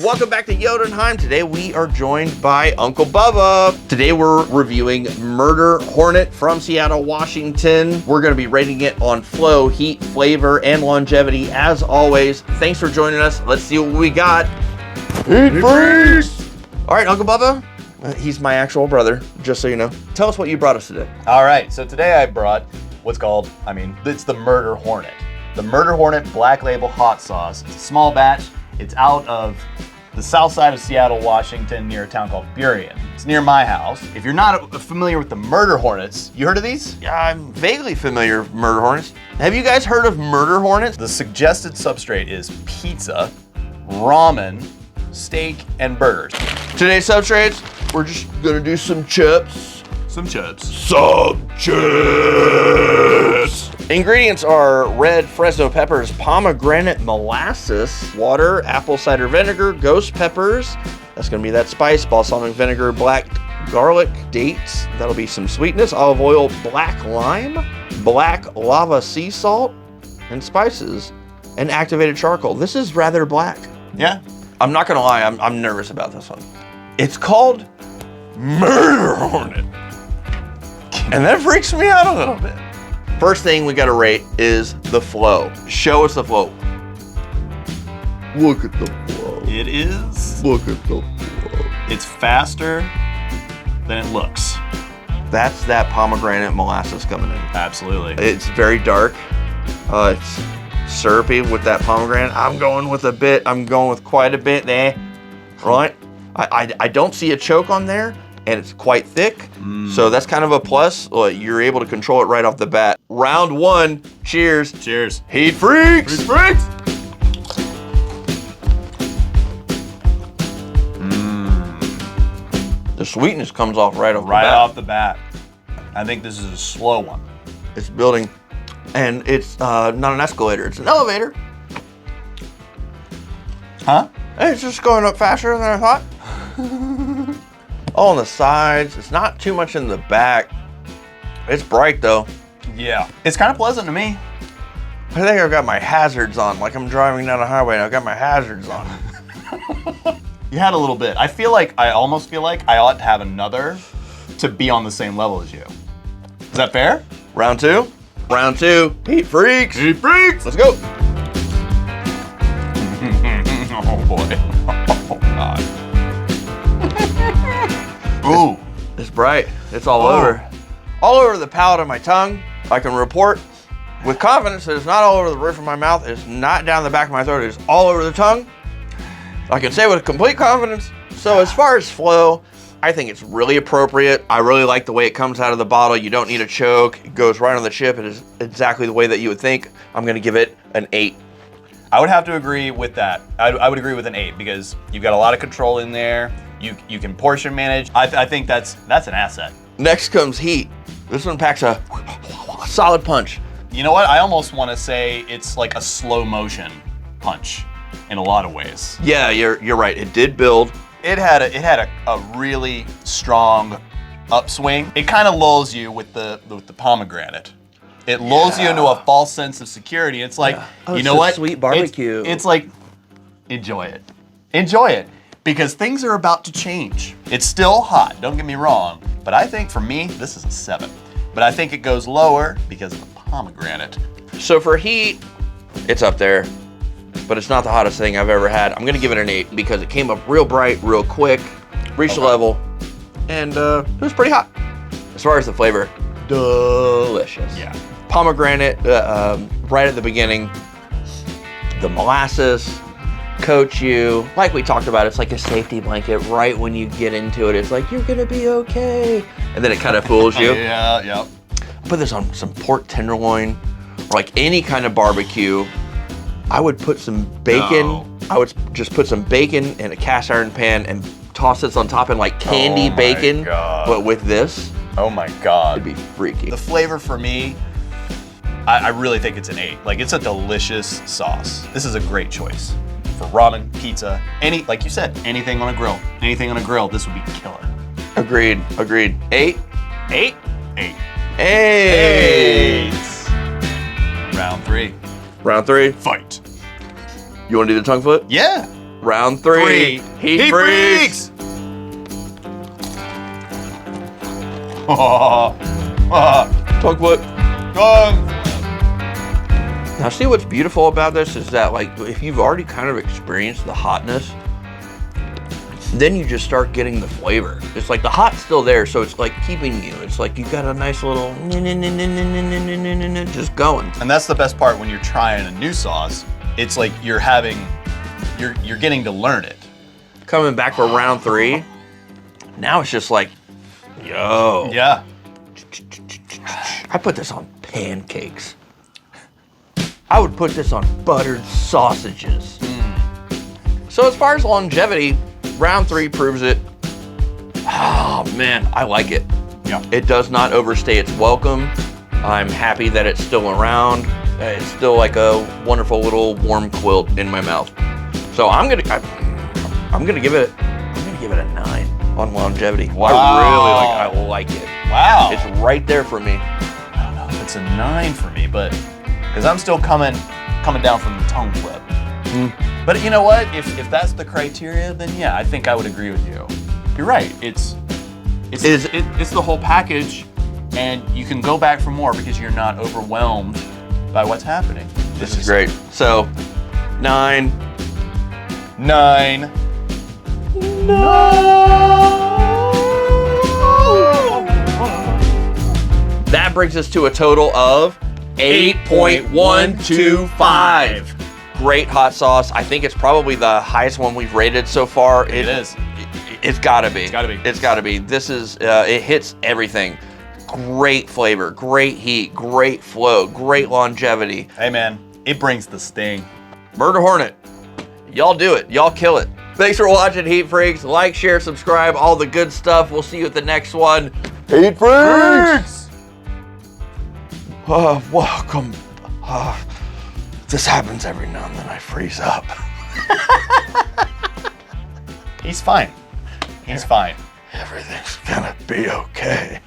Welcome back to Jotunheim. Today we are joined by Uncle Bubba. Today we're reviewing Murder Hornet from Seattle, Washington. We're going to be rating it on flow, heat, flavor, and longevity as always. Thanks for joining us. Let's see what we got. Heat freeze! All right, Uncle Bubba. He's my actual brother, just so you know. Tell us what you brought us today. All right, so today I brought what's called, it's the Murder Hornet. The Murder Hornet Black Label Hot Sauce. It's a small batch. It's out of the south side of Seattle, Washington, near a town called Burien. It's near my house. If you're not familiar with the Murder Hornets, you heard of these? Yeah, I'm vaguely familiar with Murder Hornets. Have you guys heard of Murder Hornets? The suggested substrate is pizza, ramen, steak, and burgers. Today's substrates, we're just gonna do some chips. Some chips. Some chips! Ingredients are red Fresno peppers, pomegranate molasses, water, apple cider vinegar, ghost peppers. That's gonna be that spice, balsamic vinegar, black garlic, dates. That'll be some sweetness, olive oil, black lime, black lava sea salt, and spices, and activated charcoal. This is rather black. Yeah. I'm not gonna lie, I'm nervous about this one. It's called Murder Hornet. And that freaks me out a little bit. First thing we gotta rate is the flow. Show us the flow. Look at the flow. It is. Look at the flow. It's faster than it looks. That's that pomegranate molasses coming in. Absolutely. It's very dark. It's syrupy with that pomegranate. I'm going with quite a bit there. Right? I don't see a choke on there, and it's quite thick. So that's kind of a plus. You're able to control it right off the bat. Round one, cheers. Cheers. Heat freaks. Heat freaks. The sweetness comes off right off the bat. Right off the bat. I think this is a slow one. It's building, and it's not an escalator, it's an elevator. Huh? It's just going up faster than I thought. All on the sides. It's not too much in the back. It's bright though. Yeah. It's kind of pleasant to me. I think I've got my hazards on, like I'm driving down a highway and I've got my hazards on. You had a little bit. I almost feel like I ought to have another to be on the same level as you. Is that fair? Round two. Round two. Heat freaks. Heat freaks. Let's go. Oh boy. Oh God. Ooh. It's bright. It's all over. All over the palate of my tongue. I can report with confidence that it's not all over the roof of my mouth. It's not down the back of my throat. It's all over the tongue. I can say with complete confidence. So as far as flow, I think it's really appropriate. I really like the way it comes out of the bottle. You don't need a choke. It goes right on the chip. It is exactly the way that you would think. I'm gonna give it an 8. I would have to agree with that. I would agree with an 8 because you've got a lot of control in there. You can portion manage. I think that's an asset. Next comes heat. This one packs a solid punch. You know what? I almost want to say it's like a slow motion punch in a lot of ways. Yeah, you're right. It did build. It had a really strong upswing. It kind of lulls you with the pomegranate. It lulls you into a false sense of security. It's like, you know what? Sweet barbecue. It's like, enjoy it. Enjoy it. Because things are about to change. It's still hot, don't get me wrong. But I think for me, this is a 7. But I think it goes lower because of the pomegranate. So for heat, it's up there. But it's not the hottest thing I've ever had. I'm gonna give it an 8 because it came up real bright, real quick, reached a level, and it was pretty hot. As far as the flavor, delicious. Yeah. Pomegranate right at the beginning. The molasses coats you. Like we talked about, it's like a safety blanket right when you get into it. It's like, you're gonna be okay. And then it kind of fools you. Yeah, yeah. Put this on some pork tenderloin or like any kind of barbecue. I would put some bacon. No. I would just put some bacon in a cast iron pan and toss this on top in like candy bacon. God. But with this, oh my God. it'd be freaky. The flavor for me, I really think it's an 8. Like, it's a delicious sauce. This is a great choice for ramen, pizza, like you said, anything on a grill. Anything on a grill, this would be killer. Agreed. 8. 8. 8. Round 3. Round 3. Fight. You want to do the tongue flip? Yeah. Round three. Heat freaks. Tongue flip. Now see what's beautiful about this is that like if you've already kind of experienced the hotness, then you just start getting the flavor. It's like the hot's still there, so it's like keeping you. It's like you got a nice little just going. And that's the best part when you're trying a new sauce. It's like you're getting to learn it. Coming back for round three, now it's just like, yo. Yeah. I put this on pancakes. I would put this on buttered sausages. So as far as longevity, round three proves it. Oh man, I like it. Yeah. It does not overstay its welcome. I'm happy that it's still around. It's still like a wonderful little warm quilt in my mouth. So I'm gonna give it a 9 on longevity. Wow. I like it. Wow. It's right there for me. I don't know if it's a 9 for me, but because I'm still coming down from the tongue flip. But you know what? If that's the criteria, then yeah, I think I would agree with you. You're right. It's the whole package, and you can go back for more because you're not overwhelmed by what's happening. This is great. So 9. That brings us to a total of 8.125. Great hot sauce. I think it's probably the highest one we've rated so far. It is. It's gotta be. It's gotta be. It's gotta be. This is, it hits everything. Great flavor, great heat, great flow, great longevity. Hey man, it brings the sting. Murder Hornet. Y'all do it. Y'all kill it. Thanks for watching, Heat Freaks. Like, share, subscribe, all the good stuff. We'll see you at the next one. Heat Freaks! Welcome. This happens every now and then. I freeze up. He's fine. He's fine. Everything's gonna be okay.